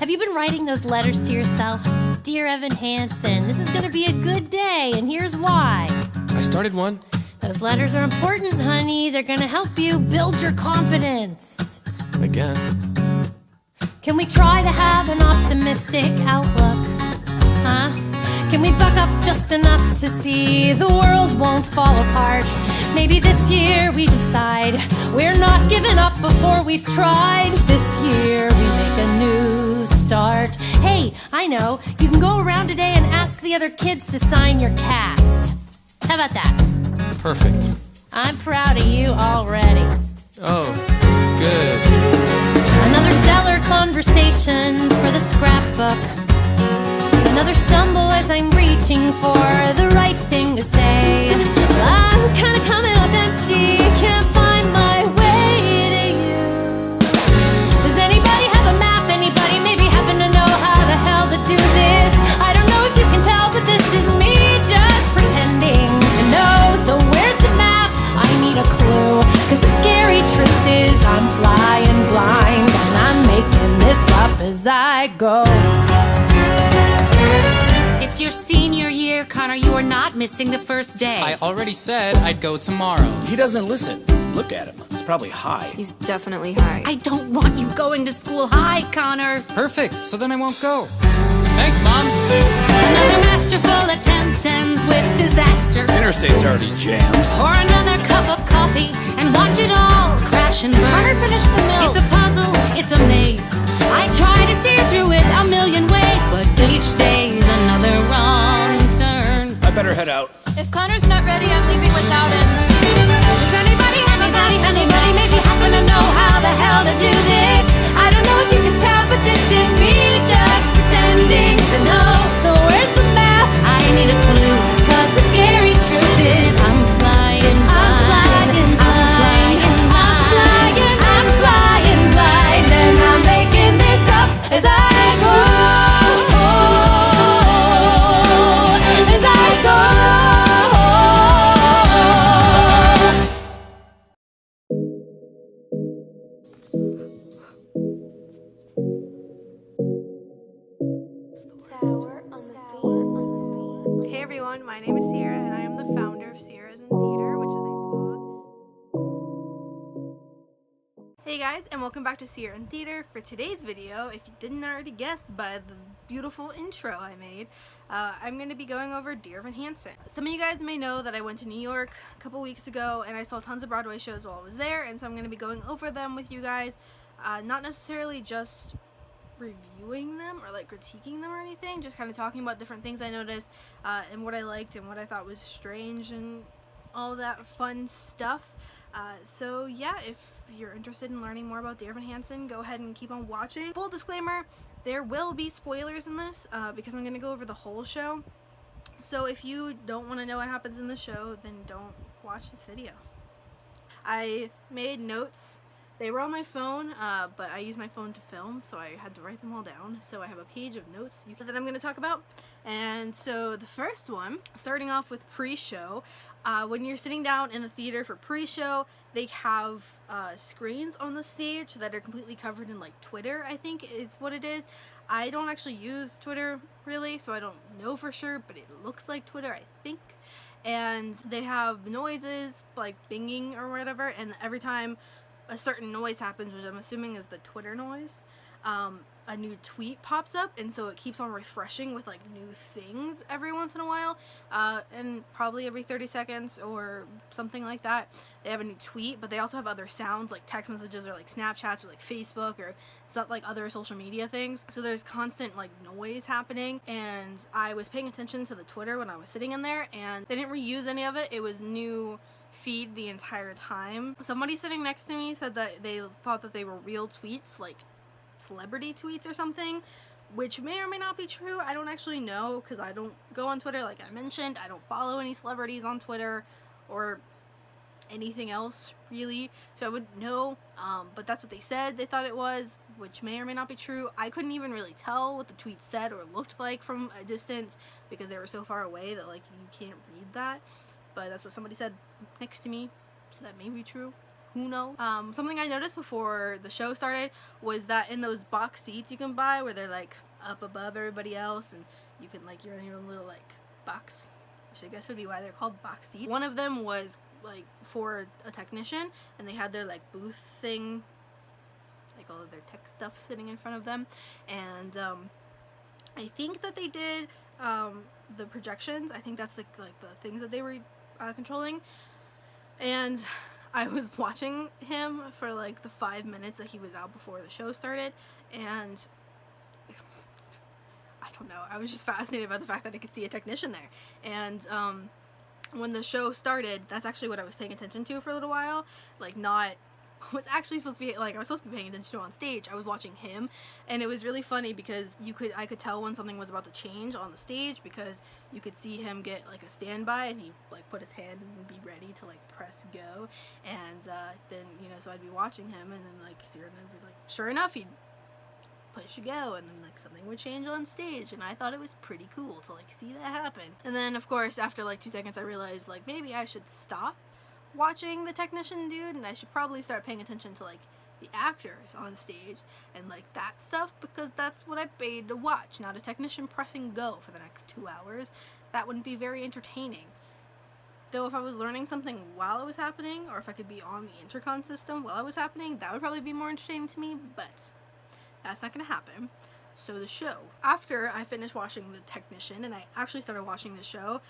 Have you been writing those letters to yourself? Dear Evan Hansen, this is gonna be a good day, and here's why. I started one. Those letters are important, honey. They're gonna help you build your confidence. I guess. Can we try to have an optimistic outlook? Huh? Can we buck up just enough to see the world won't fall apart? Maybe this year we decide we're not giving up before we've tried. This year we make a new start. Hey, I know, you can go around today and ask the other kids to sign your cast. How about that? Perfect. I'm proud of you already. Oh, good. Another stellar conversation for the scrapbook. Another stumble as I'm reaching for the right thing to say. I'm kinda coming up empty, can't find my way to you. Does anybody have a map? Anybody maybe happen to know how the hell to do this? I don't know if you can tell, but this is me just pretending to know. So where's the map? I need a clue, 'cause the scary truth is I'm flying blind, and I'm making this up as I go. It's your senior year, Connor. You are not missing the first day. I already said I'd go tomorrow. He doesn't listen. Look at him. He's probably high. He's definitely high. I don't want you going to school high, Connor. Perfect, so then I won't go. Thanks, Mom. Another masterful attempt ends with disaster. Interstate's already jammed. Pour another cup of coffee and watch it all crash and burn. Connor finished the milk. It's a puzzle, it's a maze. I try to steer through it a million ways, but each day's another wrong turn. I better head out. If Connor's not ready, I'm leaving without him. Does anybody maybe happen to know how the hell to do this? I don't know if you can tell, but this is me just pretending to know. So where's the map? I need a clue, 'cause the scary truth is I'm flying blind, and I'm making this up as I go, as I go. Hey everyone, my name is Sierra and I am the founder of Sierra's in Theater, which is a blog. Hey guys, and welcome back to Sierra in Theater. For today's video, if you didn't already guess by the beautiful intro I made, I'm going to be going over Dear Evan Hansen. Some of you guys may know that I went to New York a couple weeks ago and I saw tons of Broadway shows while I was there, and so I'm going to be going over them with you guys, not necessarily just reviewing them or like critiquing them or anything, just kind of talking about different things I noticed and what I liked and what I thought was strange and all that fun stuff. So yeah, if you're interested in learning more about Dear Evan Hansen, go ahead and keep on watching. Full disclaimer, there will be spoilers in this because I'm going to go over the whole show. So if you don't want to know what happens in the show, then don't watch this video. I made notes. They were on my phone, but I used my phone to film, so I had to write them all down. So I have a page of notes that I'm going to talk about. And so the first one, starting off with pre-show, when you're sitting down in the theater for pre-show, they have screens on the stage that are completely covered in like Twitter, I think is what it is. I don't actually use Twitter really, so I don't know for sure, but it looks like Twitter, I think. And they have noises like binging or whatever, and every time a certain noise happens, which I'm assuming is the Twitter noise, a new tweet pops up, and so it keeps on refreshing with like new things every once in a while, and probably every 30 seconds or something like that they have a new tweet. But they also have other sounds like text messages or like Snapchats or like Facebook or stuff like other social media things. So there's constant like noise happening, and I was paying attention to the Twitter when I was sitting in there, and they didn't reuse any of it. It was new feed the entire time. Somebody sitting next to me said that they thought that they were real tweets, like celebrity tweets or something, which may or may not be true. I don't actually know, because I don't go on Twitter like I mentioned. I don't follow any celebrities on Twitter or anything else really, so I wouldn't know, but that's what they said they thought it was, which may or may not be true. I couldn't even really tell what the tweet said or looked like from a distance because they were so far away that like you can't read that. But that's what somebody said next to me, so that may be true. who knows? Something I noticed before the show started was that in those box seats you can buy where they're like up above everybody else and you can like, you're in your own little like box, which I guess would be why they're called box seats. One of them was like for a technician and they had their like booth thing, like all of their tech stuff sitting in front of them, and I think that they did the projections. I think that's the things that they were controlling, and I was watching him for like the 5 minutes that he was out before the show started, and I don't know, I was just fascinated by the fact that I could see a technician there. And when the show started, that's actually what I was paying attention to for a little while, like not was actually supposed to be, like I was supposed to be paying attention to on stage. I was watching him, and it was really funny because I could tell when something was about to change on the stage because you could see him get like a standby and he like put his hand and be ready to like press go, and then, you know, so I'd be watching him, and then like sure enough he'd push go, and then like something would change on stage, and I thought it was pretty cool to like see that happen. And then of course after like 2 seconds I realized like maybe I should stop watching the technician dude and I should probably start paying attention to like the actors on stage and like that stuff, because that's what I paid to watch, not a technician pressing go for the next 2 hours. That wouldn't be very entertaining. Though if I was learning something while it was happening, or if I could be on the intercom system while it was happening, that would probably be more entertaining to me, but that's not gonna happen. So the show, after I finished watching the technician and I actually started watching the show,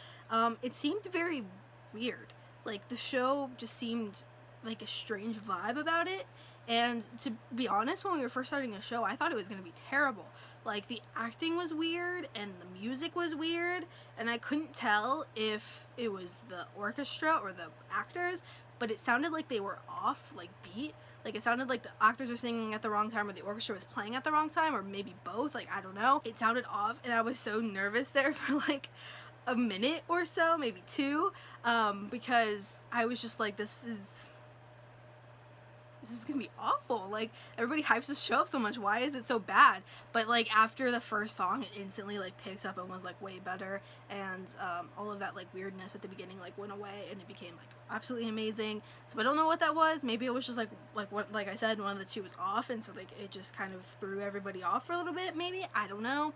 it seemed very weird. Like the show just seemed like a strange vibe about it, and to be honest, when we were first starting the show I thought it was going to be terrible. Like the acting was weird and the music was weird, and I couldn't tell if it was the orchestra or the actors, but it sounded like they were off like beat. Like it sounded like the actors were singing at the wrong time or the orchestra was playing at the wrong time, or maybe both, like I don't know. It sounded off and I was so nervous there for like a minute or so, maybe 2, because I was just like, this is gonna be awful. Like everybody hypes this show up so much, why is it so bad? But like after the first song it instantly like picked up and was like way better, and all of that like weirdness at the beginning like went away and it became like absolutely amazing. So I don't know what that was. Maybe it was just like I said, one of the two was off, and so like it just kind of threw everybody off for a little bit, maybe, I don't know.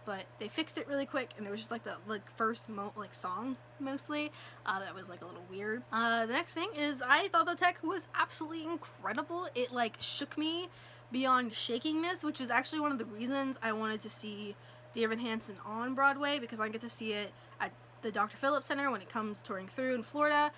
But they fixed it really quick, and it was just like the first song mostly that was like a little weird. The next thing is I thought the tech was absolutely incredible. It like shook me beyond shakingness, which is actually one of the reasons I wanted to see Dear Evan Hansen on Broadway, because I get to see it at the Dr. Phillips Center when it comes touring through in Florida.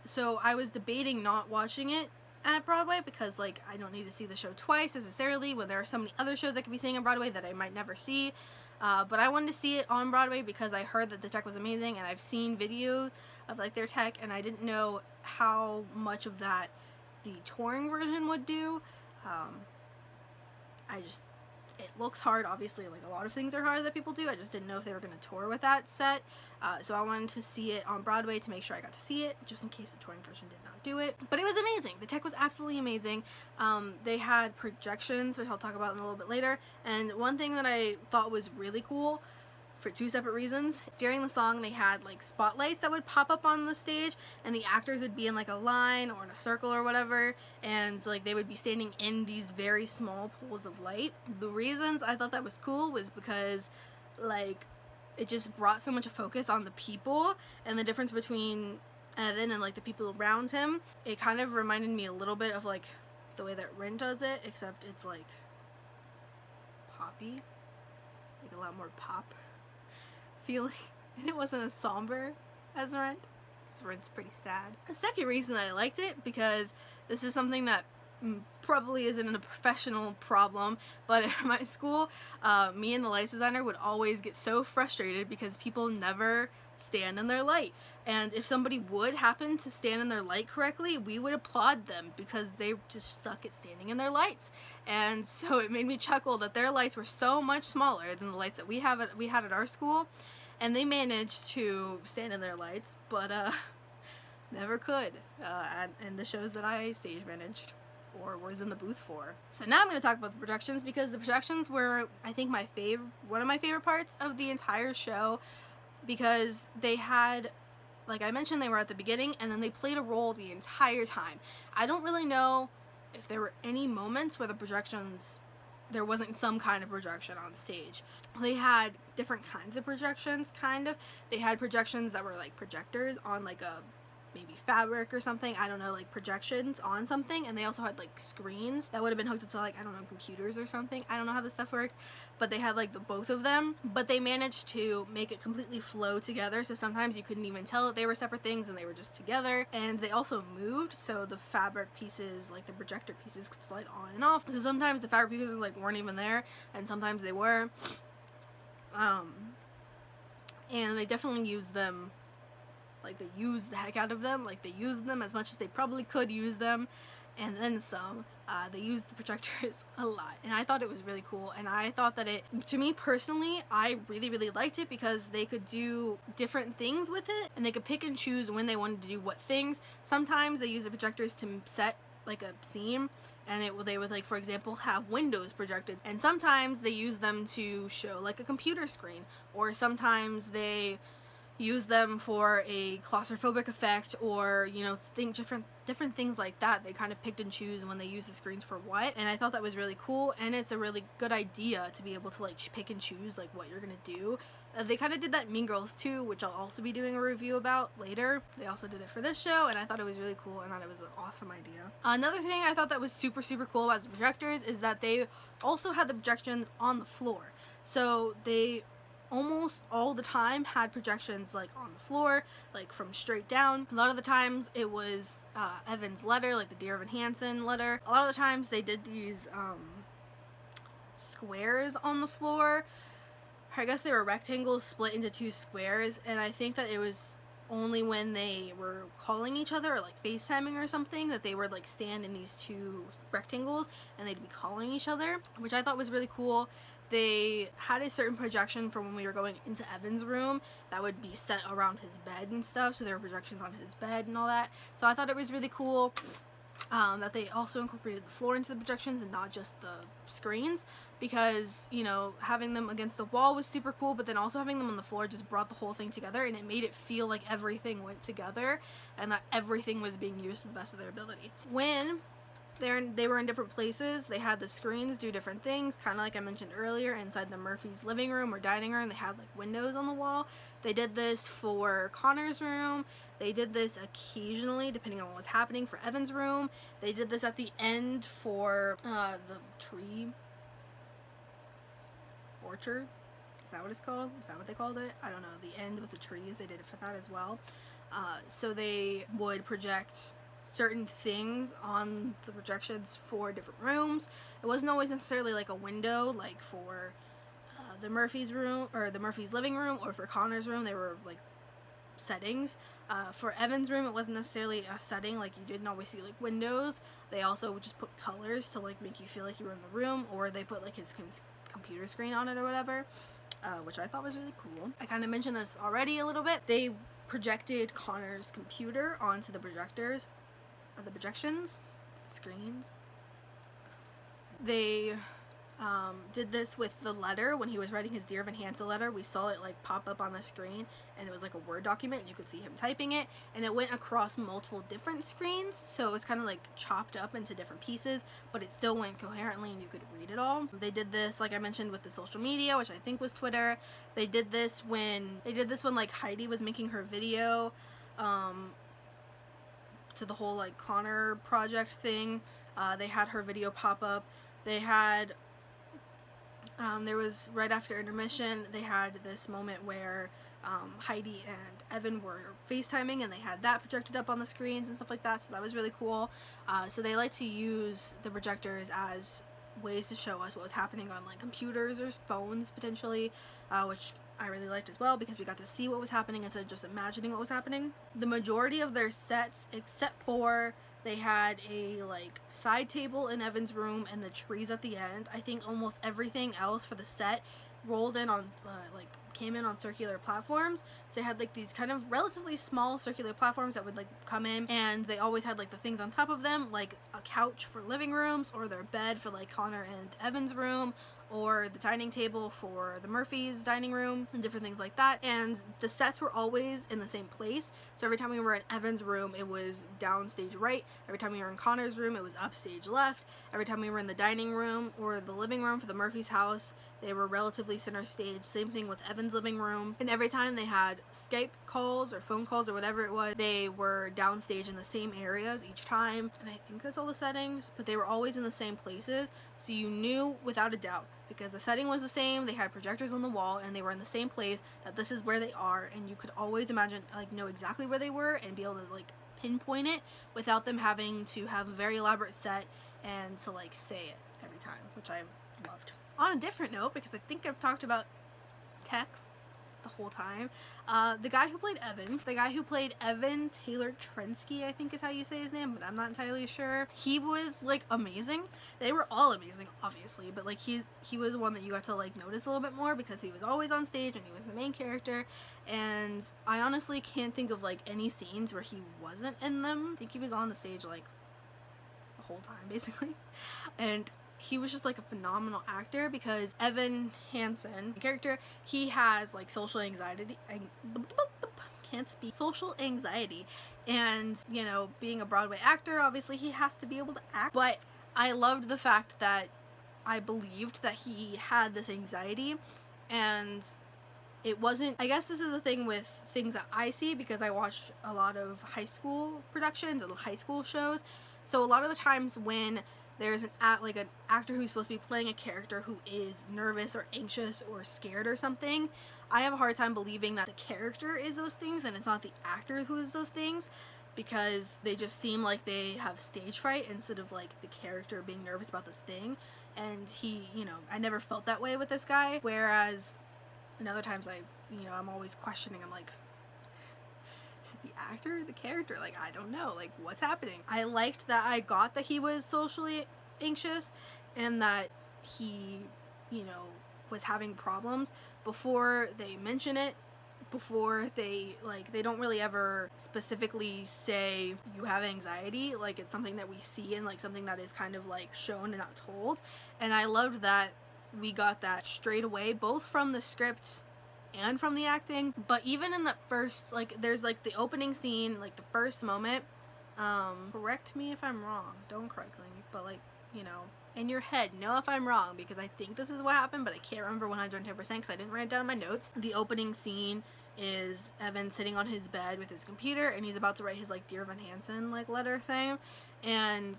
So I was debating not watching it at Broadway because like I don't need to see the show twice necessarily when there are so many other shows I could be seeing on Broadway that I might never see. But I wanted to see it on Broadway because I heard that the tech was amazing, and I've seen videos of like their tech, and I didn't know how much of that the touring version would do. It looks hard, obviously, like a lot of things are hard that people do. I just didn't know if they were going to tour with that set. So I wanted to see it on Broadway to make sure I got to see it, just in case the touring version did not do it. But it was amazing. The tech was absolutely amazing. They had projections, which I'll talk about in a little bit later. And one thing that I thought was really cool, for 2 separate reasons, during the song they had like spotlights that would pop up on the stage, and the actors would be in like a line or in a circle or whatever, and like they would be standing in these very small pools of light. The reasons I thought that was cool was because like it just brought so much focus on the people and the difference between Evan and like the people around him. It kind of reminded me a little bit of like the way that Rin does it, except it's like poppy, like a lot more pop feeling, and it wasn't as somber as Rent. So Rent's pretty sad. The second reason I liked it, because this is something that probably isn't a professional problem, but at my school, me and the lights designer would always get so frustrated because people never stand in their light. And if somebody would happen to stand in their light correctly, we would applaud them because they just suck at standing in their lights. And so it made me chuckle that their lights were so much smaller than the lights that we had at our school, and they managed to stand in their lights, but never could in the shows that I stage managed or was in the booth for. So now I'm going to talk about the projections, because the projections were, I think, one of my favorite parts of the entire show, because they had like I mentioned, they were at the beginning, and then they played a role the entire time. I don't really know if there were any moments where the projections, there wasn't some kind of projection on stage. They had different kinds of projections, kind of. They had projections that were like projectors on like a maybe fabric or something, I don't know, like projections on something, and they also had like screens that would have been hooked up to like, I don't know, computers or something. I don't know how this stuff works, but they had like the both of them, but they managed to make it completely flow together, so sometimes you couldn't even tell that they were separate things and they were just together. And they also moved, so the fabric pieces, like the projector pieces, could slide on and off, so sometimes the fabric pieces like weren't even there and sometimes they were. And they definitely used them, like they used the heck out of them, like they used them as much as they probably could use them, and then some. They used the projectors a lot, and I thought it was really cool, and I thought that it, to me personally, I really liked it because they could do different things with it, and they could pick and choose when they wanted to do what things. Sometimes they use the projectors to set like a scene, and they would, like, for example, have windows projected, and sometimes they use them to show like a computer screen, or sometimes they use them for a claustrophobic effect, or, you know, think different things like that. They kind of picked and choose when they use the screens for what, and I thought that was really cool, and it's a really good idea to be able to like pick and choose like what you're gonna do. They kind of did that in Mean Girls too, which I'll also be doing a review about later. They also did it for this show, and I thought it was really cool, and thought it was an awesome idea. Another thing I thought that was super cool about the projectors is that they also had the projections on the floor, so they almost all the time had projections like on the floor, like from straight down. A lot of the times it was Evan's letter, like the Dear Evan Hansen letter. A lot of the times they did these squares on the floor. I guess they were rectangles split into two squares, and I think that it was only when they were calling each other or like FaceTiming or something that they would like stand in these two rectangles and they'd be calling each other, which I thought was really cool. They had a certain projection for when we were going into Evan's room that would be set around his bed and stuff, so there were projections on his bed and all that. So I thought it was really cool that they also incorporated the floor into the projections and not just the screens, because, you know, having them against the wall was super cool, but then also having them on the floor just brought the whole thing together, and it made it feel like everything went together and that everything was being used to the best of their ability. When they were in different places, they had the screens do different things, kind of like I mentioned earlier. Inside the Murphys' living room or dining room, they had like windows on the wall. They did this for Connor's room. They did this occasionally, depending on what was happening, for Evan's room. They did this at the end for the tree orchard. Is that what it's called? Is that what they called it? I don't know. The end with the trees, they did it for that as well. So they would project certain things on the projections for different rooms. It wasn't always necessarily like a window, like for the Murphys' room or the Murphys' living room, or for Connor's room. They were like settings. For Evan's room, it wasn't necessarily a setting, like you didn't always see like windows. They also would just put colors to like make you feel like you were in the room, or they put like his computer screen on it or whatever, which I thought was really cool. I kind of mentioned this already a little bit. They projected Connor's computer onto the projectors, or the projections, screens. They did this with the letter. When he was writing his Dear Evan Hansen letter, we saw it like pop up on the screen, and it was like a Word document, and you could see him typing it, and it went across multiple different screens, so it's kind of like chopped up into different pieces, but it still went coherently and you could read it all. They did this, like I mentioned, with the social media, which I think was Twitter. They did this when like Heidi was making her video to the whole like Connor project thing. They had her video pop up. They had there was, right after intermission, they had this moment where Heidi and Evan were FaceTiming, and they had that projected up on the screens and stuff like that, so that was really cool. So they like to use the projectors as ways to show us what was happening on like computers or phones potentially, which I really liked as well, because we got to see what was happening instead of just imagining what was happening. The majority of their sets, except for they had a like side table in Evan's room and the trees at the end, I think almost everything else for the set rolled in on came in on circular platforms. So they had like these kind of relatively small circular platforms that would like come in, and they always had like the things on top of them, like a couch for living rooms, or their bed for like Connor and Evan's room, or the dining table for the Murphys' dining room, and different things like that. And the sets were always in the same place. So every time we were in Evan's room, it was downstage right. Every time we were in Connor's room, it was upstage left. Every time we were in the dining room or the living room for the Murphys' house, they were relatively center stage. Same thing with Evan's living room. And every time they had Skype calls or phone calls or whatever it was, they were downstage in the same areas each time. And I think that's all the settings, but they were always in the same places. So you knew without a doubt, because the setting was the same, they had projectors on the wall, and they were in the same place, that this is where they are, and you could always imagine, like, know exactly where they were and be able to, like, pinpoint it without them having to have a very elaborate set and to, like, say it every time, which I loved. On a different note, because I think I've talked about tech the whole time, the guy who played Evan Taylor Trensky, I think is how you say his name, but I'm not entirely sure. He was like amazing. They were all amazing, obviously, but like he was one that you got to like notice a little bit more because he was always on stage and he was the main character. And I honestly can't think of like any scenes where he wasn't in them. I think he was on the stage like the whole time basically. And he was just like a phenomenal actor, because Evan Hansen, the character, he has like social anxiety. Social anxiety, and you know, being a Broadway actor, obviously he has to be able to act. But I loved the fact that I believed that he had this anxiety, and it wasn't, I guess this is the thing with things that I see, because I watch a lot of high school productions and high school shows. So a lot of the times when there's an actor who's supposed to be playing a character who is nervous or anxious or scared or something, I have a hard time believing that the character is those things and it's not the actor who is those things, because they just seem like they have stage fright instead of like the character being nervous about this thing. And he, you know, I never felt that way with this guy, whereas in other times I'm always questioning. I'm like, is it the actor or the character? Like, I don't know, like, what's happening? I liked that I got that he was socially anxious and that he, you know, was having problems before they mention it, before they don't really ever specifically say you have anxiety. Like, it's something that we see and like something that is kind of like shown and not told. And I loved that we got that straight away, both from the script and from the acting. But even in the first, like, there's like the opening scene, like the first moment, correct me if I'm wrong, don't correct me, but like, you know, in your head, know if I'm wrong, because I think this is what happened, but I can't remember 110% because I didn't write it down in my notes. The opening scene is Evan sitting on his bed with his computer, and he's about to write his like Dear Evan Hansen like letter thing. And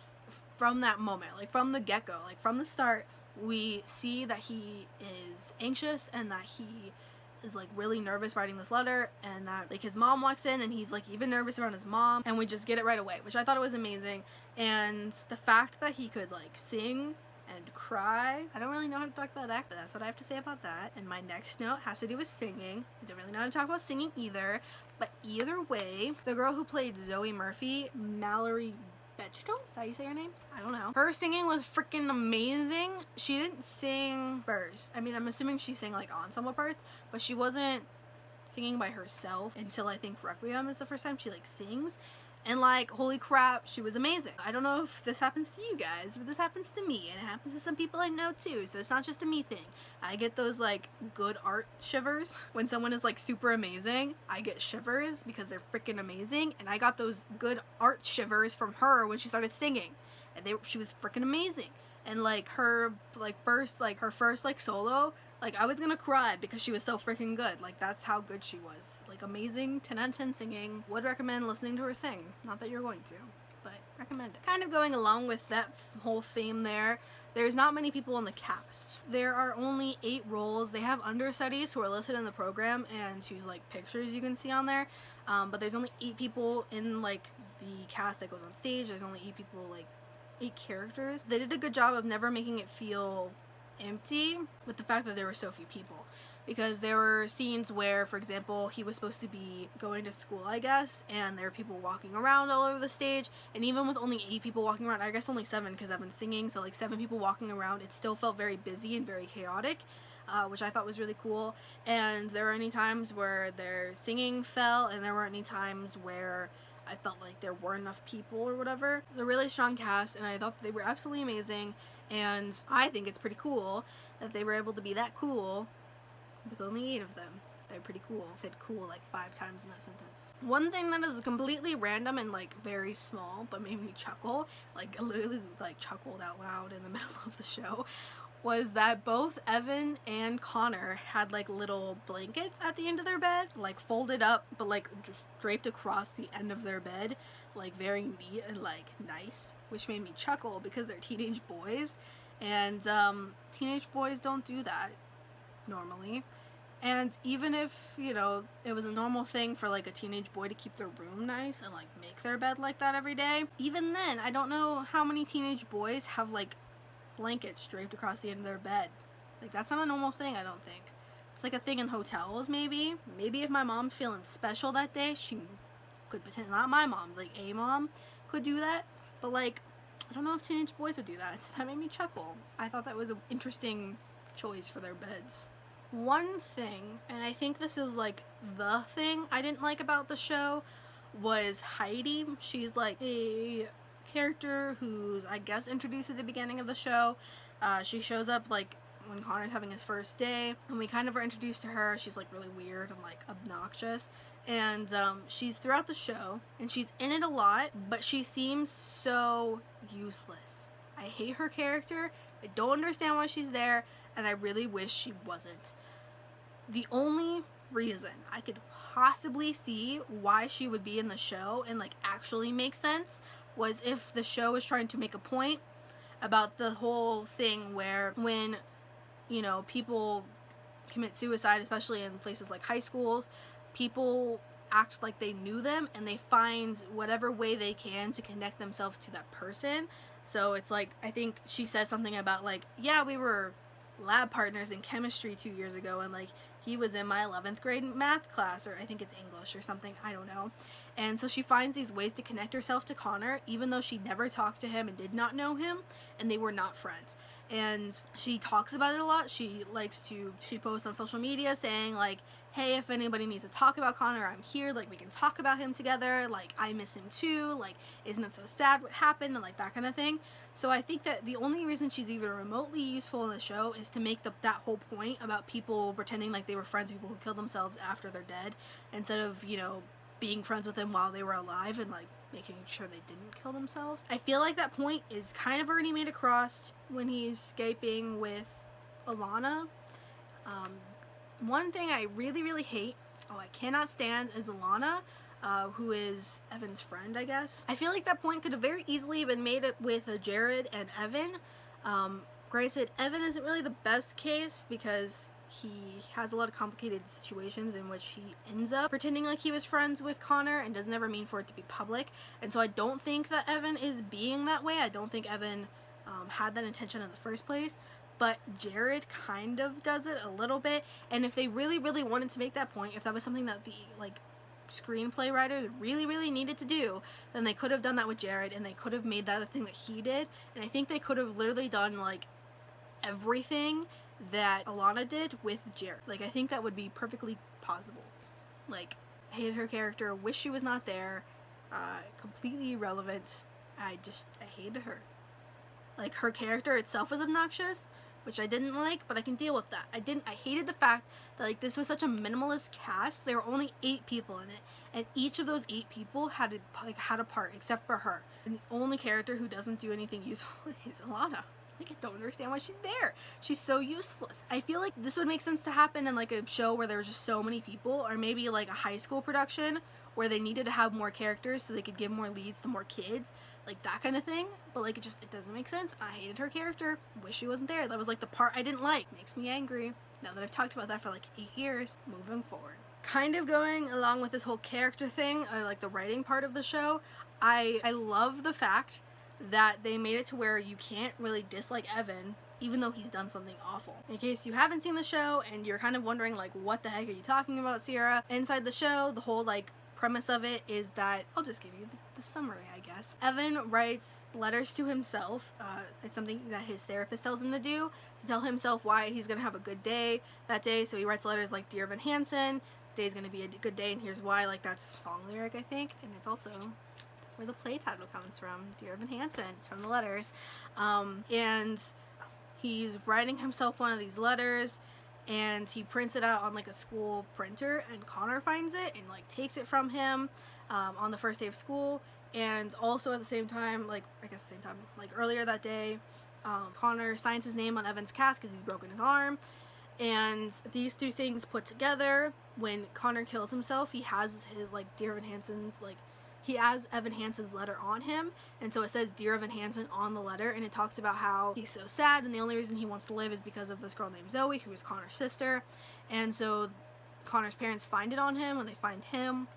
from that moment, like from the get-go, like from the start, we see that he is anxious and that he is like really nervous writing this letter, and that like his mom walks in and he's like even nervous around his mom, and we just get it right away, which I thought it was amazing. And the fact that he could like sing and cry, I don't really know how to talk about that, but that's what I have to say about that. And my next note has to do with singing. I don't really know how to talk about singing either, but either way, the girl who played Zoe Murphy, Mallory Bechtel, is that how you say her name? I don't know. Her singing was freaking amazing. She didn't sing first. I mean, I'm assuming she sang like ensemble parts, but she wasn't singing by herself until I think Requiem is the first time she like sings. And like, holy crap, she was amazing. I don't know if this happens to you guys, but this happens to me, and it happens to some people I know too, so it's not just a me thing. I get those like good art shivers. When someone is like super amazing, I get shivers because they're freaking amazing, and I got those good art shivers from her when she started singing, and she was freaking amazing. And like her first solo, like I was gonna cry because she was so freaking good. Like, that's how good she was. Like, amazing, 10 out of 10 singing. Would recommend listening to her sing. Not that you're going to, but recommend it. Kind of going along with that whole theme there's not many people in the cast. There are only 8 roles. They have understudies who are listed in the program and whose like pictures you can see on there. But there's only 8 people in like the cast that goes on stage. There's only 8 people, like 8 characters. They did a good job of never making it feel empty with the fact that there were so few people, because there were scenes where, for example, he was supposed to be going to school, I guess, and there were people walking around all over the stage, and even with only 8 people walking around, I guess only 7 because I've been singing, so like 7 people walking around, it still felt very busy and very chaotic. which I thought was really cool. And there were any times where their singing fell, and there were any times where I felt like there weren't enough people or whatever. It was a really strong cast, and I thought that they were absolutely amazing, and I think it's pretty cool that they were able to be that cool with only 8 of them. They're pretty cool. I said cool like 5 times in that sentence. One thing that is completely random and like very small but made me chuckle, like literally like chuckled out loud in the middle of the show, was that both Evan and Connor had like little blankets at the end of their bed, like folded up but like draped across the end of their bed, like very neat and like nice, which made me chuckle because they're teenage boys, and teenage boys don't do that normally. And even if, you know, it was a normal thing for like a teenage boy to keep their room nice and like make their bed like that every day, even then I don't know how many teenage boys have like blankets draped across the end of their bed. Like, that's not a normal thing, I don't think. It's like a thing in hotels, maybe. Maybe if my mom's feeling special that day, she could pretend, not my mom, like a mom could do that. But like, I don't know if teenage boys would do that. So that made me chuckle. I thought that was an interesting choice for their beds. One thing, and I think this is like the thing I didn't like about the show, was Heidi. She's like a character who's, I guess, introduced at the beginning of the show. She shows up like when Connor's having his first day, and we kind of are introduced to her. She's like really weird and like obnoxious, and she's throughout the show, and she's in it a lot, but she seems so useless. I hate her character. I don't understand why she's there, and I really wish she wasn't. The only reason I could possibly see why she would be in the show and like actually make sense was if the show was trying to make a point about the whole thing where when, you know, people commit suicide, especially in places like high schools, people act like they knew them and they find whatever way they can to connect themselves to that person. So it's like, I think she says something about like, yeah, we were lab partners in chemistry 2 years ago, and like he was in my 11th grade math class, or I think it's English or something, I don't know. And so she finds these ways to connect herself to Connor, even though she never talked to him and did not know him, and they were not friends. And she talks about it a lot. She posts on social media saying like, hey, if anybody needs to talk about Connor, I'm here, like we can talk about him together, like I miss him too, like isn't it so sad what happened, and like that kind of thing. So I think that the only reason she's even remotely useful in the show is to make that whole point about people pretending like they were friends with people who killed themselves after they're dead, instead of, you know, being friends with them while they were alive and like making sure they didn't kill themselves. I feel like that point is kind of already made across when he's Skyping with Alana. One thing I really, really hate, I cannot stand, is Alana, who is Evan's friend, I guess. I feel like that point could have very easily been made with Jared and Evan. Granted, Evan isn't really the best case because he has a lot of complicated situations in which he ends up pretending like he was friends with Connor and doesn't ever mean for it to be public. And so I don't think that Evan is being that way. I don't think Evan had that intention in the first place. But Jared kind of does it a little bit, and if they really, really wanted to make that point, if that was something that the, like, screenplay writer really, really needed to do, then they could have done that with Jared, and they could have made that a thing that he did, and I think they could have literally done, like, everything that Alana did with Jared. Like, I think that would be perfectly possible. Like, I hated her character, wish she was not there, completely irrelevant. I hated her. Like, her character itself was obnoxious, which I didn't like, but I can deal with that. I hated the fact that, like, this was such a minimalist cast. There were only 8 people in it, and each of those 8 people had a part, except for her. And the only character who doesn't do anything useful is Alana. Like, I don't understand why she's there. She's so useless. I feel like this would make sense to happen in, like, a show where there's just so many people, or maybe, like, a high school production where they needed to have more characters so they could give more leads to more kids, like that kind of thing. But like, it doesn't make sense. I hated her character. Wish she wasn't there. That was like the part I didn't like. Makes me angry. Now that I've talked about that for like 8 years, moving forward. Kind of going along with this whole character thing, like the writing part of the show, I love the fact that they made it to where you can't really dislike Evan even though he's done something awful. In case you haven't seen the show and you're kind of wondering like, what the heck are you talking about, Sierra? Inside the show, the whole like premise of it is that, I'll just give you the summary, I guess. Evan writes letters to himself. It's something that his therapist tells him to tell himself why he's going to have a good day that day. So he writes letters like, Dear Evan Hansen, today's going to be a good day and here's why. Like, that's a song lyric, I think. And it's also where the play title comes from, Dear Evan Hansen. It's from the letters. And he's writing himself one of these letters, and he prints it out on like a school printer, and Connor finds it and like takes it from him on the first day of school. And also at the same time, like earlier that day, Connor signs his name on Evan's cast because he's broken his arm. And these two things put together, when Connor kills himself, he has his like Dear Evan Hansen's he has Evan Hansen's letter on him, and so it says Dear Evan Hansen on the letter, and it talks about how he's so sad and the only reason he wants to live is because of this girl named Zoe, who is Connor's sister. And so Connor's parents find it on him when they find him,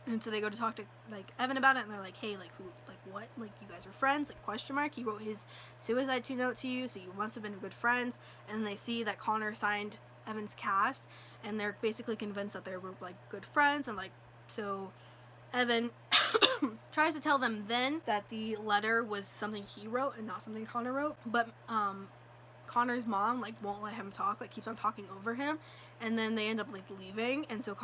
and so they go to talk to like Evan about it, and they're like, hey, like who, like what, like you guys are friends, like question mark, he wrote his suicide note to you, so you must have been good friends. And then they see that Connor signed Evan's cast, and they're basically convinced that they were like good friends. And like, so Evan tries to tell them then that the letter was something he wrote and not something Connor wrote, but Connor's mom like won't let him talk, like keeps on talking over him, and then they end up like leaving. And so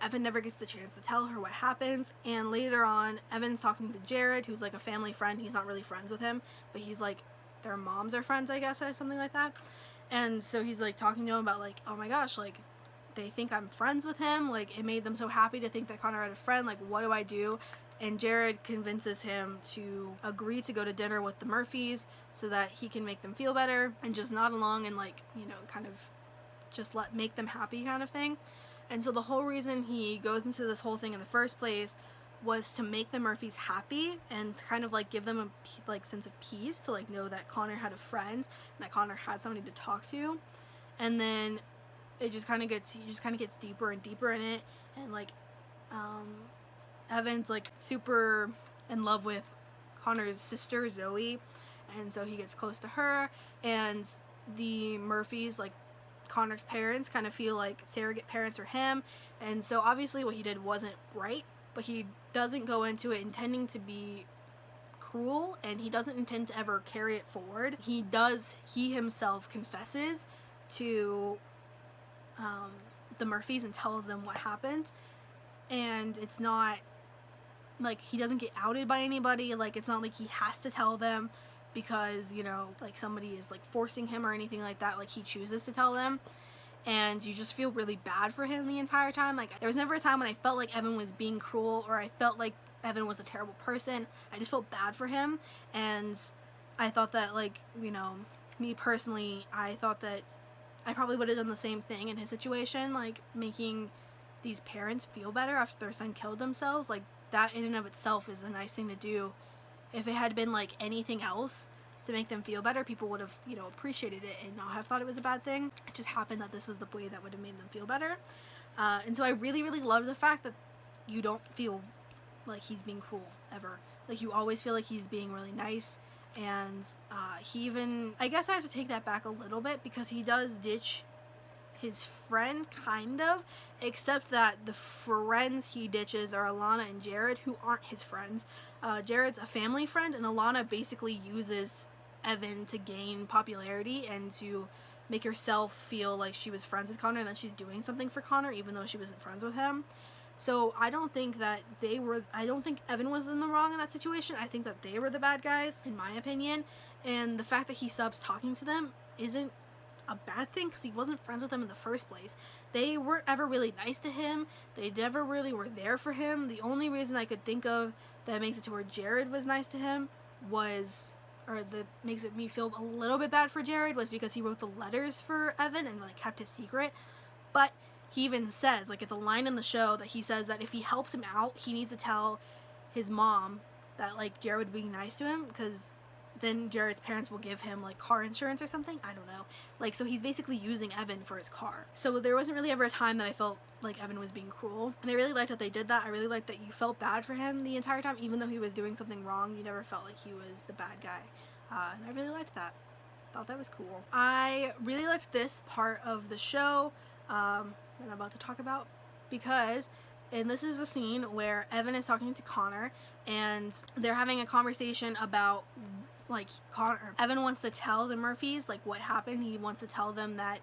Evan never gets the chance to tell her what happens. And later on, Evan's talking to Jared, who's like a family friend. He's not really friends with him, but he's like, their moms are friends, I guess, or something like that. And so he's like talking to him about like, oh my gosh, like they think I'm friends with him, like it made them so happy to think that Connor had a friend, like what do I do? And Jared convinces him to agree to go to dinner with the Murphys so that he can make them feel better and just nod along and like, you know, kind of just make them happy kind of thing. And so the whole reason he goes into this whole thing in the first place was to make the Murphys happy and kind of like give them a like sense of peace, to like know that Connor had a friend and that Connor had somebody to talk to. And then it just kind of gets deeper and deeper in it, and like Evan's like super in love with Connor's sister Zoe, and so he gets close to her. And the Murphys, like Connor's parents, kind of feel like surrogate parents are him, and so obviously what he did wasn't right, but he doesn't go into it intending to be cruel, and he doesn't intend to ever carry it forward. He himself confesses to the Murphys and tells them what happened, and it's not like he doesn't get outed by anybody. Like it's not like he has to tell them because, you know, like somebody is like forcing him or anything like that. Like he chooses to tell them, and you just feel really bad for him the entire time. Like there was never a time when I felt like Evan was being cruel or I felt like Evan was a terrible person. I just felt bad for him, and I thought that, like, you know, me personally, I thought that I probably would have done the same thing in his situation, like making these parents feel better after their son killed themselves. Like that in and of itself is a nice thing to do. If it had been like anything else to make them feel better, people would have, you know, appreciated it and not have thought it was a bad thing. It just happened that this was the way that would have made them feel better. And so I really, really love the fact that you don't feel like he's being cruel ever. Like you always feel like he's being really nice. And he even, I guess I have to take that back a little bit, because he does ditch his friend, kind of, except that the friends he ditches are Alana and Jared, who aren't his friends. Jared's a family friend, and Alana basically uses Evan to gain popularity and to make herself feel like she was friends with Connor and that she's doing something for Connor even though she wasn't friends with him. So I don't think Evan was in the wrong in that situation. I think that they were the bad guys, in my opinion. And the fact that he stops talking to them isn't a bad thing, because he wasn't friends with them in the first place. They weren't ever really nice to him. They never really were there for him. The only reason I could think of that makes it to where Jared was nice to him that makes me feel a little bit bad for Jared, was because he wrote the letters for Evan and like kept his secret. But he even says, like, it's a line in the show that he says that if he helps him out, he needs to tell his mom that, like, Jared would be nice to him, because then Jared's parents will give him, like, car insurance or something. I don't know. Like, so he's basically using Evan for his car. So there wasn't really ever a time that I felt like Evan was being cruel. And I really liked that they did that. I really liked that you felt bad for him the entire time. Even though he was doing something wrong, you never felt like he was the bad guy. And I really liked that. Thought that was cool. I really liked this part of the show that I'm about to talk about, because and this is the scene where Evan is talking to Connor, and they're having a conversation about, like, Evan wants to tell the Murphys, like, what happened. He wants to tell them that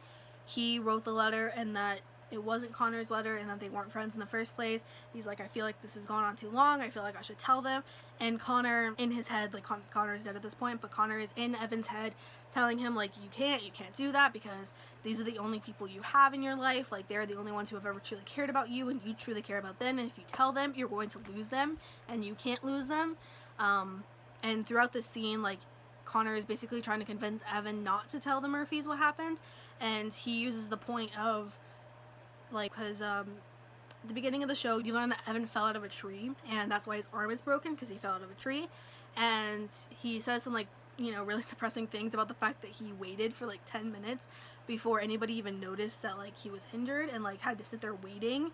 he wrote the letter and that it wasn't Connor's letter and that they weren't friends in the first place. He's like, I feel like this has gone on too long. I feel like I should tell them. And Connor, in his head, like, Connor is dead at this point, but Connor is in Evan's head telling him, like, you can't do that because these are the only people you have in your life. Like, they're the only ones who have ever truly cared about you, and you truly care about them. And if you tell them, you're going to lose them, and you can't lose them. And throughout this scene, like, Connor is basically trying to convince Evan not to tell the Murphys what happened, and he uses the point of, like, because at the beginning of the show, you learn that Evan fell out of a tree, and that's why his arm is broken, because he fell out of a tree. And he says some, like, you know, really depressing things about the fact that he waited for, like, 10 minutes before anybody even noticed that, like, he was injured, and, like, had to sit there waiting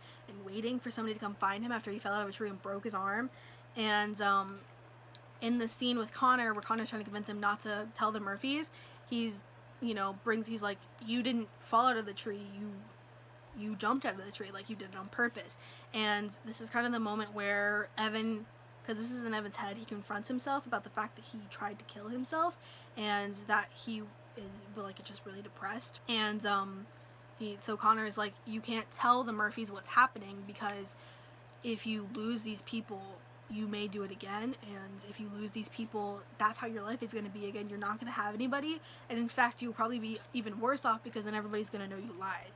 for somebody to come find him after he fell out of a tree and broke his arm. And in the scene with Connor, where Connor's trying to convince him not to tell the Murphys, he's, you know, he's like, you didn't fall out of the tree, you jumped out of the tree, like, you did it on purpose. And this is kind of the moment where Evan, because this is in Evan's head, he confronts himself about the fact that he tried to kill himself, and that he is, like, just really depressed. And so Connor is like, you can't tell the Murphys what's happening, because if you lose these people, you may do it again, and if you lose these people, that's how your life is going to be again. You're not going to have anybody, and in fact, you'll probably be even worse off, because then everybody's going to know you lied.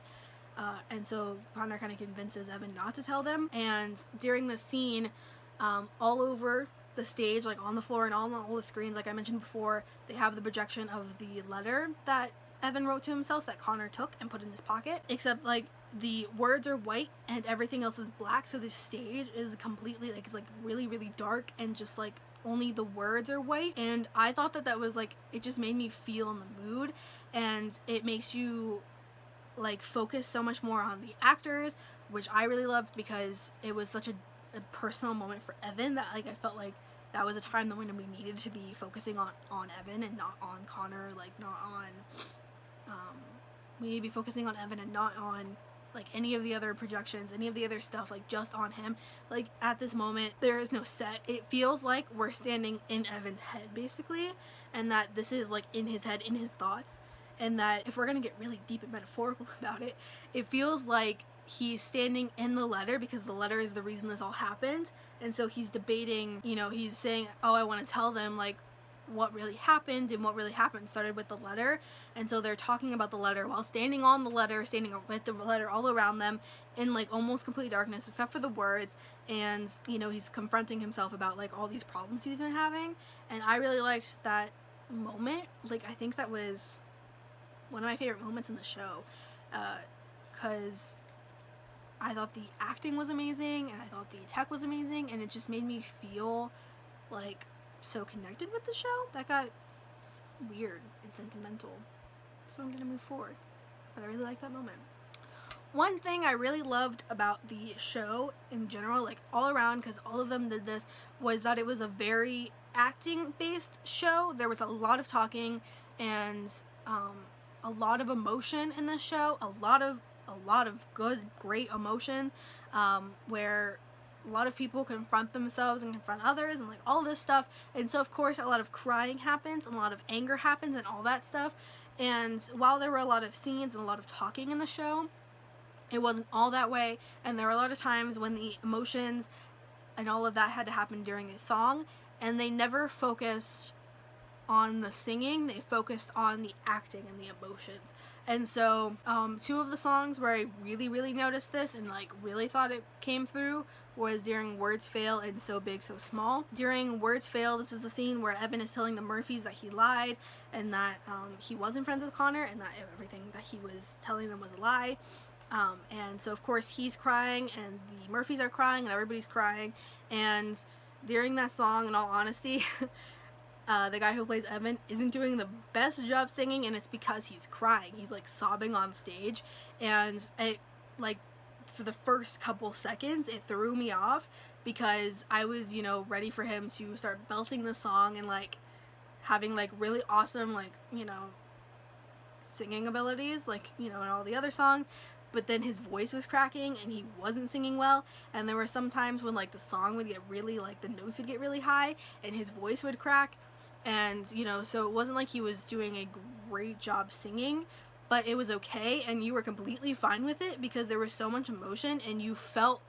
And so Connor kind of convinces Evan not to tell them. And during the scene, all over the stage, like on the floor and on all the screens, like I mentioned before, they have the projection of the letter that Evan wrote to himself that Connor took and put in his pocket, except, like, the words are white and everything else is black, so this stage is completely, like, it's, like, really, really dark, and just, like, only the words are white. And I thought that was, like, it just made me feel in the mood, and it makes you, like, focus so much more on the actors, which I really loved, because it was such a personal moment for Evan that, like, I felt like that was a time when we needed to be focusing on Evan and not on Connor, like, not on, we need to be focusing on Evan and not on, like, any of the other projections, any of the other stuff, like, just on him. Like, at this moment, there is no set. It feels like we're standing in Evan's head, basically, and that this is, like, in his head, in his thoughts, and that if we're gonna get really deep and metaphorical about it, it feels like he's standing in the letter, because the letter is the reason this all happened. And so he's debating, you know, he's saying, oh, I want to tell them, like, what really happened, and what really happened started with the letter. And so they're talking about the letter while standing on the letter, standing with the letter all around them in, like, almost complete darkness except for the words. And, you know, he's confronting himself about, like, all these problems he's been having. And I really liked that moment. Like, I think that was one of my favorite moments in the show, because I thought the acting was amazing, and I thought the tech was amazing, and it just made me feel, like, so connected with the show. That got weird and sentimental, so I'm gonna move forward, but I really like that moment. One thing I really loved about the show in general, like, all around, because all of them did this, was that it was a very acting based show. There was a lot of talking and a lot of emotion in this show, a lot of good, great emotion, where a lot of people confront themselves and confront others and, like, all this stuff. And so, of course, a lot of crying happens and a lot of anger happens and all that stuff. And while there were a lot of scenes and a lot of talking in the show, it wasn't all that way. And there were a lot of times when the emotions and all of that had to happen during a song, and they never focused on the singing, they focused on the acting and the emotions. And so, two of the songs where I really, really noticed this and, like, really thought it came through was during Words Fail and So Big, So Small. During Words Fail, this is the scene where Evan is telling the Murphys that he lied, and that he wasn't friends with Connor, and that everything that he was telling them was a lie. And so, of course, he's crying, and the Murphys are crying, and everybody's crying. And during that song, in all honesty, the guy who plays Evan isn't doing the best job singing, and it's because he's crying. He's, like, sobbing on stage, and it, like, for the first couple seconds, it threw me off, because I was, you know, ready for him to start belting the song and, like, having, like, really awesome, like, you know, singing abilities, like, you know, in all the other songs. but then his voice was cracking and he wasn't singing well. And there were some times when like the song would get really, like the notes would get really high and his voice would crack. And, you know, so it wasn't like he was doing a great job singing, but it was okay, and you were completely fine with it because there was so much emotion and you felt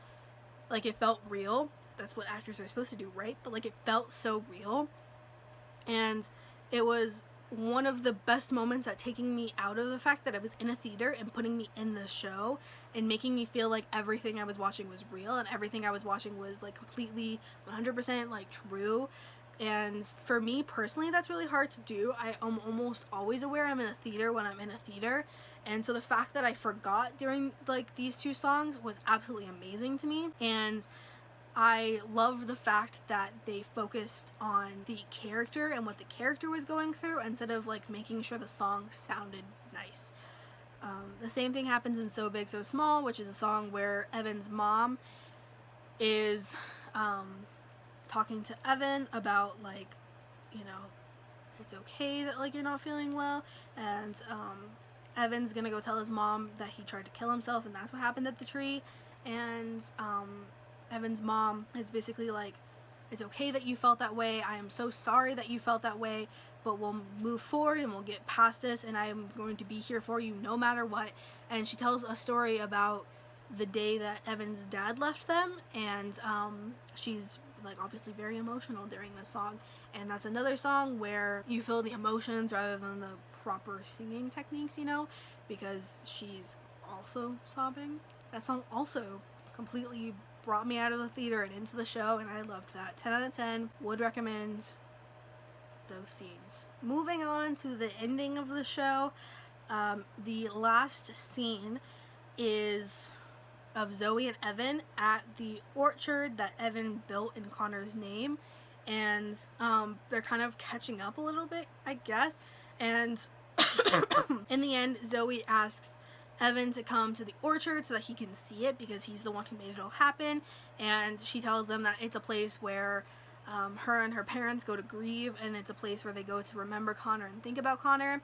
like it felt real. That's what actors are supposed to do, right? But like it felt so real. And it was one of the best moments at taking me out of the fact that I was in a theater and putting me in the show and making me feel like everything I was watching was real and everything I was watching was like completely 100% like true. And for me personally, that's really hard to do. I am almost always aware I'm in a theater when I'm in a theater. And so the fact that I forgot during like these two songs was absolutely amazing to me. And I loved the fact that they focused on the character and what the character was going through instead of like making sure the song sounded nice. The same thing happens in So Big So Small, which is a song where Evan's mom is talking to Evan about like, you know, it's okay that like you're not feeling well, and Evan's gonna go tell his mom that he tried to kill himself and that's what happened at the tree. And Evan's mom is basically like, it's okay that you felt that way, I am so sorry that you felt that way, but we'll move forward and we'll get past this and I am going to be here for you no matter what. And she tells a story about the day that Evan's dad left them, and she's like obviously very emotional during this song. And that's another song where you feel the emotions rather than the proper singing techniques, you know, because she's also sobbing. That song also completely brought me out of the theater and into the show, and I loved that. 10 out of 10, would recommend those scenes. Moving on to the ending of the show, the last scene is of Zoe and Evan at the orchard that Evan built in Connor's name, and they're kind of catching up a little bit, I guess. And in the end, Zoe asks Evan to come to the orchard so that he can see it because he's the one who made it all happen. And she tells them that it's a place where her and her parents go to grieve, and it's a place where they go to remember Connor and think about Connor.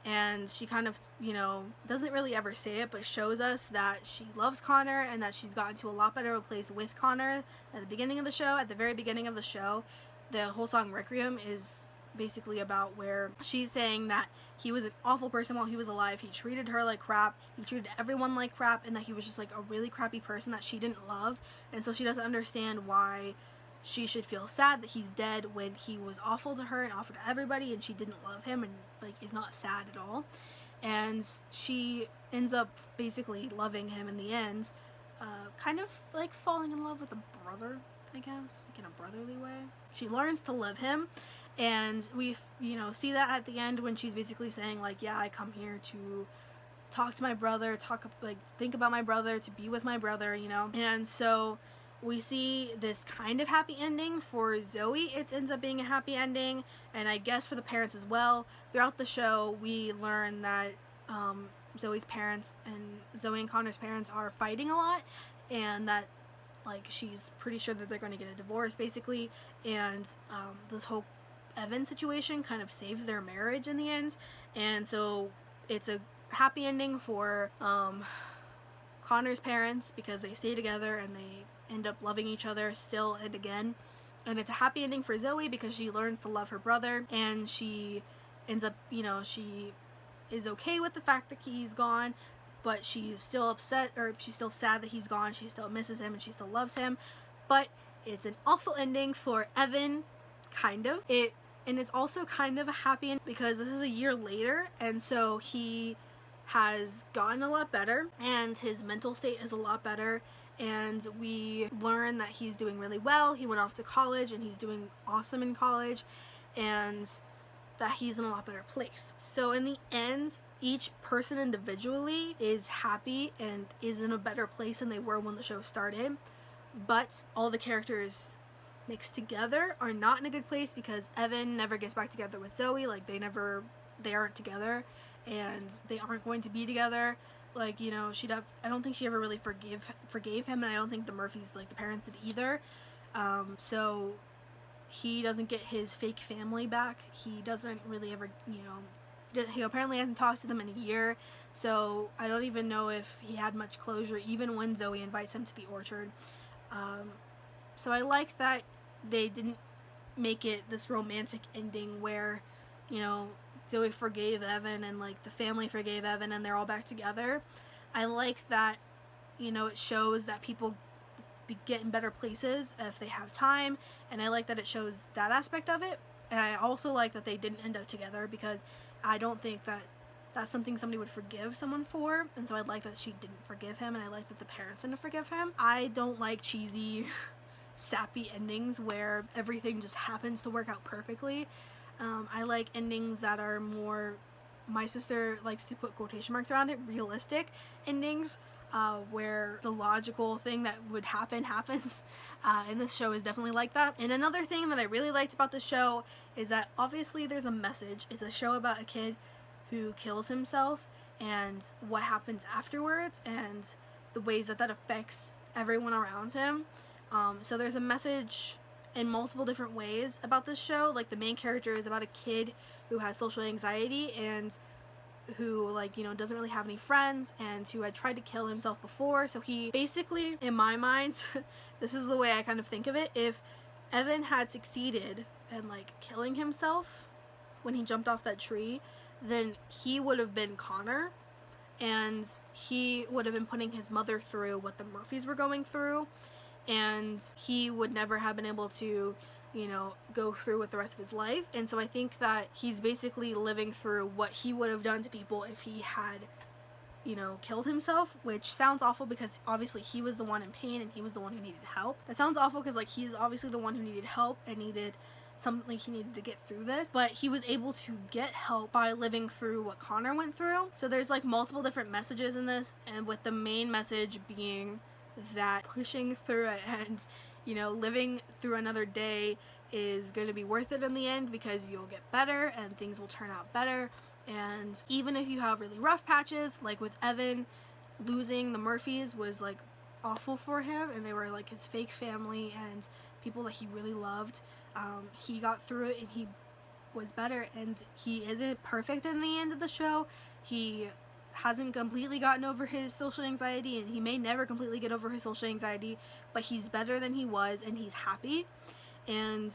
And she kind of, you know, doesn't really ever say it, but shows us that she loves Connor and that she's gotten to a lot better of a place with Connor at the beginning of the show. At the very beginning of the show, the whole song Requiem is basically about where she's saying that he was an awful person while he was alive. He treated her like crap. He treated everyone like crap, and that he was just like a really crappy person that she didn't love. And so she doesn't understand why she should feel sad that he's dead when he was awful to her and awful to everybody, and she didn't love him and like is not sad at all. And she ends up basically loving him in the end, kind of like falling in love with a brother, I guess, like in a brotherly way. She learns to love him, and we, you know, see that at the end when she's basically saying like, yeah, I come here to talk to my brother, think about my brother, to be with my brother, you know. And so we see this kind of happy ending for Zoe. It ends up being a happy ending, and I guess for the parents as well. Throughout the show, we learn that Zoe's parents and Zoe and Connor's parents are fighting a lot, and that like she's pretty sure that they're going to get a divorce basically, and this whole Evan situation kind of saves their marriage in the end. And so it's a happy ending for Connor's parents because they stay together and they end up loving each other still and again. And it's a happy ending for Zoe because she learns to love her brother, and she ends up, you know, she is okay with the fact that he's gone, but she's still upset, or she's still sad that he's gone. She still misses him and she still loves him. But it's an awful ending for Evan, kind of. And it's also kind of a happy ending because this is a year later, and so he has gotten a lot better and his mental state is a lot better, and we learn that he's doing really well. He went off to college and he's doing awesome in college, and that he's in a lot better place. So in the end, each person individually is happy and is in a better place than they were when the show started, but all the characters mixed together are not in a good place because Evan never gets back together with Zoe. Like they aren't together, and they aren't going to be together. Like, you know, I don't think she ever really forgave him, and I don't think the Murphys, like the parents, did either. So he doesn't get his fake family back. He doesn't really ever, you know, he apparently hasn't talked to them in a year, so I don't even know if he had much closure even when Zoe invites him to the orchard. So I like that they didn't make it this romantic ending where, you know, Zoe forgave Evan and like the family forgave Evan and they're all back together. I like that, you know, it shows that people get in better places if they have time, and I like that it shows that aspect of it. And I also like that they didn't end up together, because I don't think that that's something somebody would forgive someone for, and so I like that she didn't forgive him, and I like that the parents didn't forgive him. I don't like cheesy sappy endings where everything just happens to work out perfectly. I like endings that are more, my sister likes to put quotation marks around it, realistic endings, where the logical thing that would happen happens, and this show is definitely like that. And another thing that I really liked about the show is that obviously there's a message. It's a show about a kid who kills himself and what happens afterwards and the ways that that affects everyone around him. So there's a message in multiple different ways about this show. Like, the main character is about a kid who has social anxiety and who, like, you know, doesn't really have any friends and who had tried to kill himself before. So he basically, in my mind, this is the way I kind of think of it, if Evan had succeeded in like killing himself when he jumped off that tree, then he would have been Connor, and he would have been putting his mother through what the Murphys were going through, and he would never have been able to, you know, go through with the rest of his life. And so I think that he's basically living through what he would have done to people if he had, you know, killed himself, which sounds awful because obviously he was the one in pain and he was the one who needed help. That sounds awful because, like, he's obviously the one who needed help and needed something, like, he needed to get through this, but he was able to get help by living through what Connor went through. So there's like multiple different messages in this, and with the main message being that pushing through it and, you know, living through another day is going to be worth it in the end, because you'll get better and things will turn out better. And even if you have really rough patches, like with Evan, losing the Murphys was like awful for him, and they were like his fake family and people that he really loved. He got through it and he was better, and he isn't perfect in the end of the show. He hasn't completely gotten over his social anxiety, and he may never completely get over his social anxiety, but he's better than he was and he's happy. And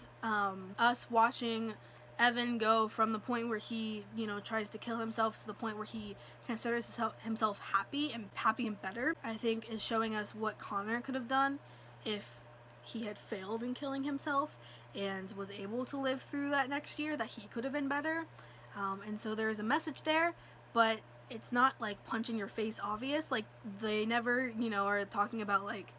us watching Evan go from the point where he, you know, tries to kill himself to the point where he considers himself happy and better, I think is showing us what Connor could have done if he had failed in killing himself and was able to live through that next year, that he could have been better. And so there's a message there, but it's not like punch in your face obvious. Like, they never, you know, are talking about like,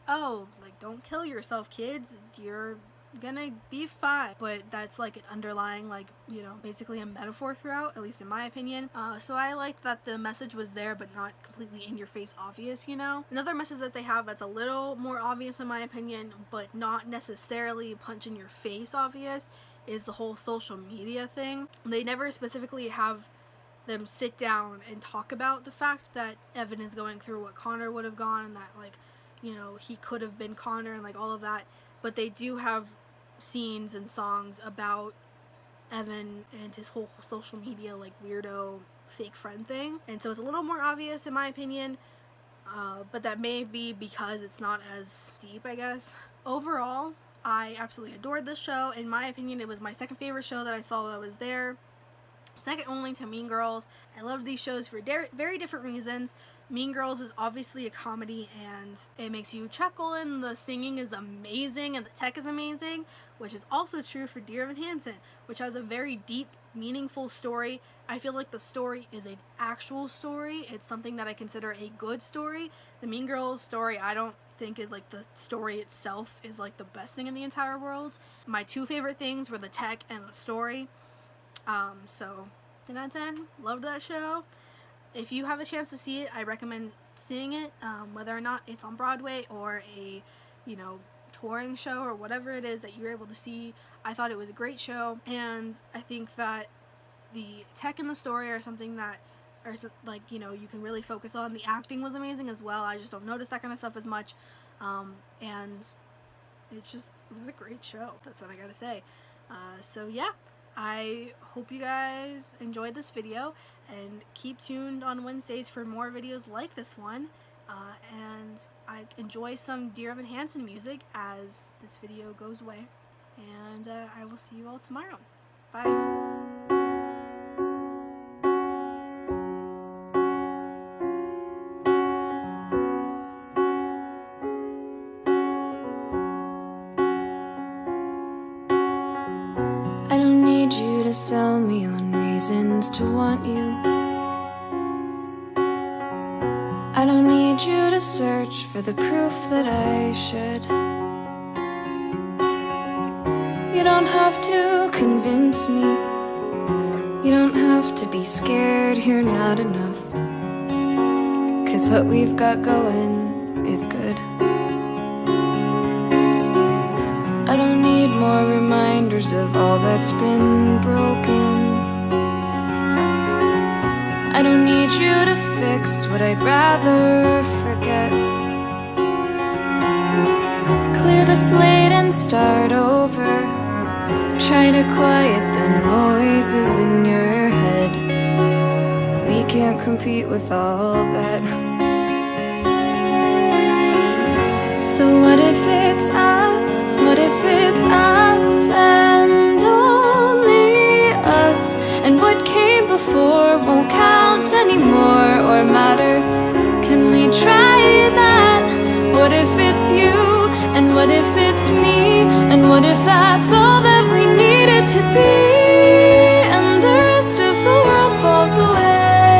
oh, like, don't kill yourself, kids, you're gonna be fine. But that's like an underlying, like, you know, basically a metaphor throughout, at least in my opinion. So I liked that the message was there but not completely in your face obvious, you know. Another message that they have that's a little more obvious in my opinion, but not necessarily punch in your face obvious, is the whole social media thing. They never specifically have them sit down and talk about the fact that Evan is going through what Connor would have gone, and that, like, you know, he could have been Connor and like all of that. But they do have scenes and songs about Evan and his whole social media, like, weirdo fake friend thing, and so it's a little more obvious in my opinion, but that may be because it's not as deep, I guess. Overall, I absolutely adored this show. In my opinion, it was my second favorite show that I saw that was there, second only to Mean Girls. I love these shows for very different reasons. Mean Girls is obviously a comedy and it makes you chuckle, and the singing is amazing and the tech is amazing, which is also true for Dear Evan Hansen, which has a very deep, meaningful story. I feel like the story is an actual story. It's something that I consider a good story. The Mean Girls story, I don't think it, like, the story itself is like the best thing in the entire world. My two favorite things were the tech and the story. So 10 out of 10, loved that show. If you have a chance to see it, I recommend seeing it, whether or not it's on Broadway or a, you know, touring show or whatever it is that you're able to see. I thought it was a great show, and I think that the tech and the story are something that are, like, you know, you can really focus on. The acting was amazing as well. I just don't notice that kind of stuff as much, and it was a great show. That's what I gotta say. So yeah, I hope you guys enjoyed this video, and keep tuned on Wednesdays for more videos like this one. And I enjoy some Dear Evan Hansen music as this video goes away. And I will see you all tomorrow. Bye. I don't need you to sell me on reasons to want you. I don't need you to search for the proof that I should. You don't have to convince me. You don't have to be scared you're not enough. 'Cause what we've got going is good. I don't need more reminders of all that's been broken. I don't need you to fix what I'd rather forget. Clear the slate and start over. Try to quiet the noises in your head. We can't compete with all that. So what if it's us? What if it's us and only us? And what came before won't count anymore or matter. Can we try that? What if it's you? And what if it's me? And what if that's all that we needed to be? And the rest of the world falls away.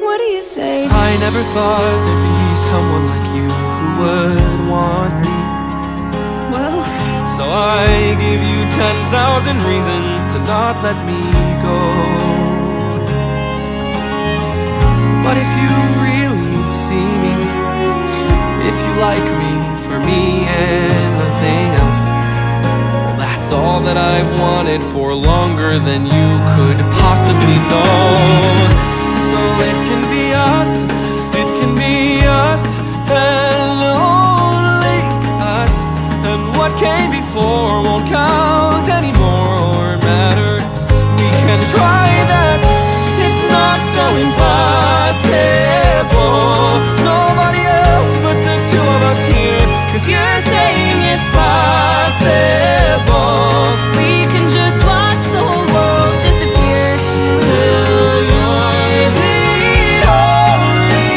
What do you say? I never thought there'd be someone like you who would want me. Well, So I give you 10,000 reasons to not let me go. But if you really see me, if you like me for me and nothing else, well, that's all that I've wanted for longer than you could possibly know. So it can be us, it can be us, and only us. And what came before won't count anymore or matter. We can try that, it's not so impossible. Nobody else but the two of us here, 'cause you're saying it's possible. we can just watch the whole world disappear. Till you're the only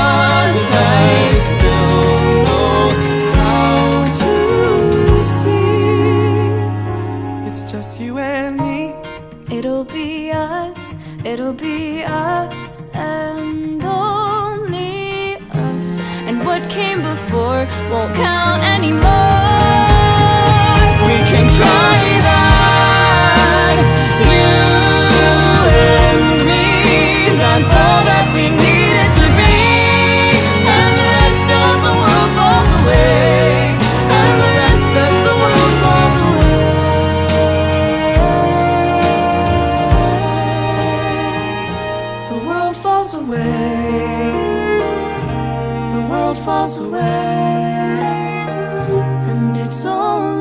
one I still know how to see. It's just you and me. It'll be us, it'll be us, and only us. And what came before won't count anymore. We can try that, you and me. That's all that we needed to be. And the rest of the world falls away. And the rest of the world falls away. The world falls away. The world falls away. And it's only